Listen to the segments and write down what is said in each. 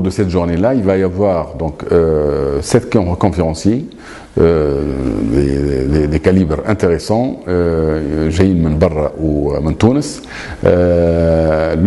cours de cette journée-là, il va y avoir donc 7 conférenciers, des calibres intéressants, جايين من برا ومن تونس.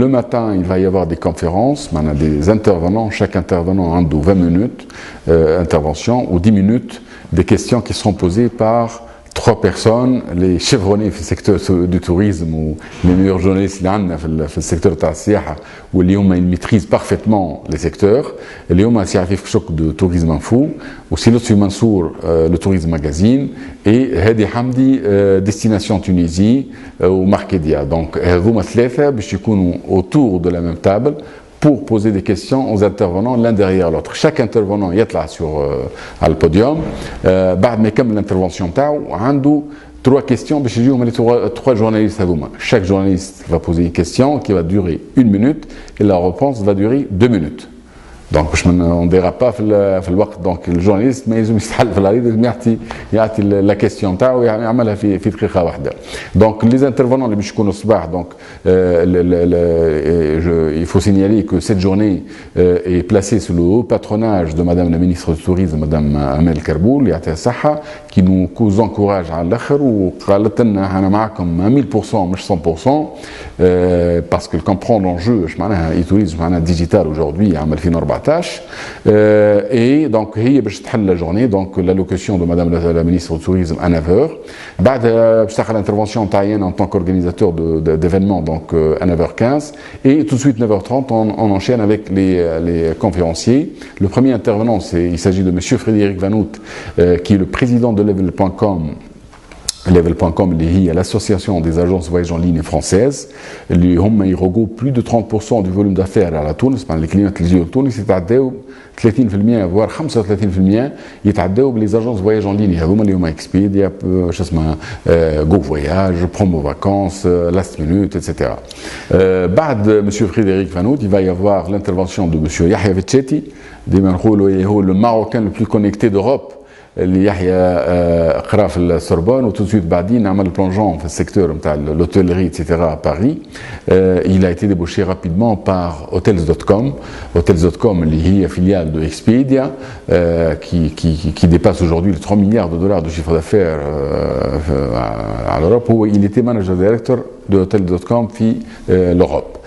Le matin, il va y avoir des conférences, des intervenants, chaque intervenant a 20 minutes intervention ou 10 minutes des questions qui seront posées par 3 personnes, les chevronnés في secteur du tourisme ou les meilleurs journalistes اللي عندنا في السيكتور تاع السياحه واللي هما ils maîtrisent parfaitement les secteurs. اللي هما سي عفيف شوك دو توريزم انفو وسي لطفي منصور لو توريزم ماغازين اي هادي حمدي ديستيناسيون تونيزي وماركيديا. دونك هذوما ثلاثه باش يكونوا autour de la même table pour poser des questions aux intervenants l'un derrière l'autre. Chaque intervenant يطلع sur على البوديوم بعد ما يكمل l'intervention تاعو عنده 3 questions باش يجيهم les 3 journalistes هذوما. Chaque journaliste va poser une question qui va durer 1 minute et la réponse va durer 2 minutes. دونك باش ما نديرا با في الوقت. دونك الجورناليست ما يلزم يستحل في العريض، لازم يعطي لا كيستيون تاعو يعملها في دقيقه واحده. دونك لي انترفونون اللي باش يكونوا الصباح دونك il faut signaler que cette journée est placée sous le haut patronage de madame la ministre du tourisme madame Amel Karboul يعطيها الصحه qui nous encourage على الاخر وقالت لنا انا معكم 100% مش 100% parce qu'elle comprend l'enjeu. اش معناها اي توريزم معناها ديجيتال aujourd'hui عام 2014 et donc هي باش تحل la journée. Donc l'allocution de madame la ministre du tourisme à 9h. بعد باش تاخذ l'intervention تاعي en tant qu'organisateur d'événements donc à 9h15 et tout de suite 9h30 on enchaîne avec les conférenciers. Le premier intervenant il s'agit de monsieur Frédéric Vanout qui est le président de Level.com. Level.com اللي هي l'association des agences voyage en ligne françaises اللي هم يرغبوا plus de 30% du volume d'affaires على تونس. مع الكلينات اللي يجيو لتونس يتعداو 30% voire 35% يتعداو بلي زاجونس فواياج اون لين هذوما اللي هما اكسبيديا شو اسمها جو فواياج برومو فاكونس لاست مينوت اتسيتيرا. بعد مسيو فريدريك فانوت il va y avoir l'intervention de monsieur Yahya Vetchetti ديما نقولوا هو le marocain le plus connecté d'Europe اللي يحيى قرا في السوربون وتو سويت بعدين نعمل بلونجون في السيكتور نتاع l'hôtellerie etc. à Paris. Il a été débauché rapidement par hotels.com. Hotels.com اللي هي filiale de Expedia qui dépasse aujourd'hui les 3 milliards de dollars de chiffre d'affaires à l'Europe. Il était manager director de hotels.com في l'Europe.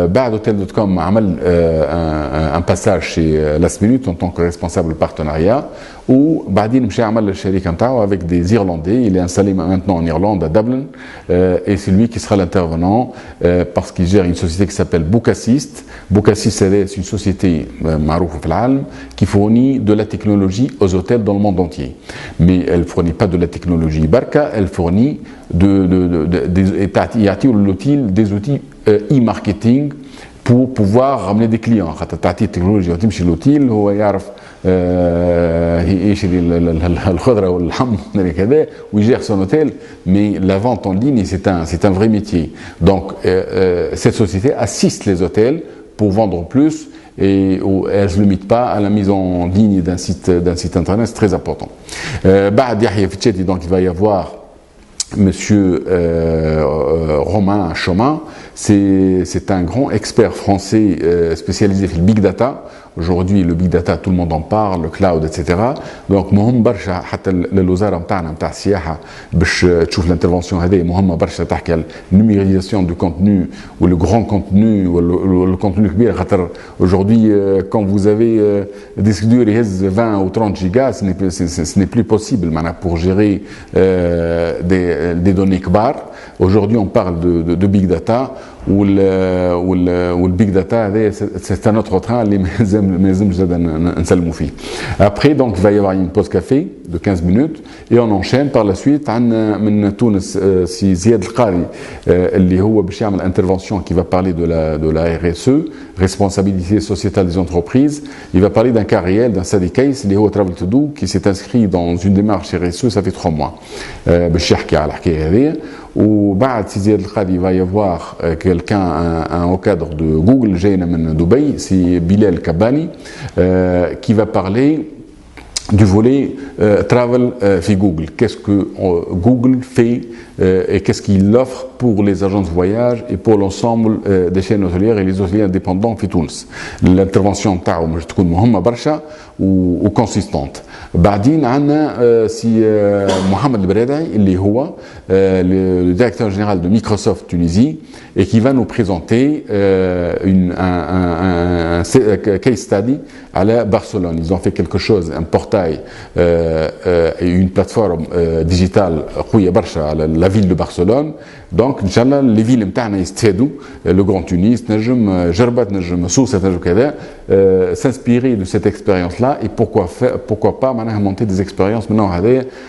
بعد hotels.com عمل un passage chez Last Minute en tant que responsable partenariat وبعدين مشى عمل الشركه نتاعو avec des Irlandais. Il est installé maintenant en Irlande à Dublin et c'est lui qui sera l'intervenant parce qu'il gère une société qui s'appelle Bookassist. Bookassist c'est une société معروفه في العالم qui fournit de la technologie aux hôtels dans le monde entier. Mais elle fournit pas de la technologie barca, elle fournit des outils e-marketing pour pouvoir ramener des clients. خاطر تعطي التكنولوجيا وتمشي لوتيل هو يعرف يشري الخضره واللحم كذا ويجير son hôtel. Mais la vente en ligne c'est un vrai métier. Donc cette société assiste les hôtels pour vendre plus et elle ne se limite pas à la mise en ligne d'un site internet, c'est très important. بعد يحيى فتشاتي donc il va y avoir monsieur Romain Chomin. C'est un grand expert français spécialisé dans le big data. Aujourd'hui le big data tout le monde en parle, le cloud etc. Donc مهم برشا حتى للوزاره نتاعنا نتاع السياحه باش تشوف الانترفونسيون هذه مهمه برشا تحكي على النوميريزاسيون دو كونتوني ou le grand contenu ou le contenu كبير. خاطر aujourd'hui quand vous avez des disques durs يهز 20 ou 30 gigas ce n'est plus possible معناها pour gérer des données كبار. Aujourd'hui on parle de big data والبيج داتا c'est un autre train اللي ما لازمش زاد نسلموا فيه. Après donc il va y avoir une pause café de 15 minutes et on enchaîne par la suite. عندنا من تونس سي زياد القاري اللي هو باش يعمل intervention qui va parler de la RSE, responsabilité sociétale des entreprises. Il va parler d'un cas réel d'un syndicaliste اللي هو Travel to Do qui s'est inscrit dans une démarche RSE ça fait 3 mois باش يحكي على الحكايه هذه. وبعد سي زياد القاري va y avoir quelqu'un un haut cadre de Google جاينا من دبي c'est Bilal Kabani qui va parler du volet travel في Google. Qu'est-ce que Google fait et qu'est-ce qu'il offre pour les agences de voyage et pour l'ensemble des chaînes hôtelières et les hôteliers indépendants في تونس. L'intervention تاعو باش تكون مهمة برشا وكونسيستونت. بعدين عندنا سي محمد البرادعي اللي هو le directeur général de Microsoft Tunisie et qui va nous présenter un case study à Barcelone. Ils ont fait quelque chose, un portail et une plateforme digitale قوية برشا على la ville de Barcelone. Donc إن شاء الله les villes نتاعنا يستفادوا le Grand Tunis نجم جربة نجم سوسة نجم كذا s'inspirer de cette expérience-là et pourquoi pas معناها monter des expériences maintenant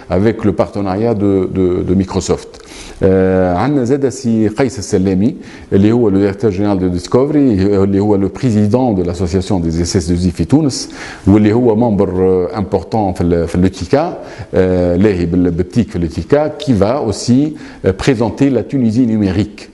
avec le partenariat de Microsoft. عندنا زاد سي قيس السلامي اللي هو le directeur général de Discovery اللي هو le président de l'association des SS2I في تونس واللي هو membre important في l'ETICA لاهي بالبتيك في l'ETICA qui va aussi présenter la Tunisie numérique.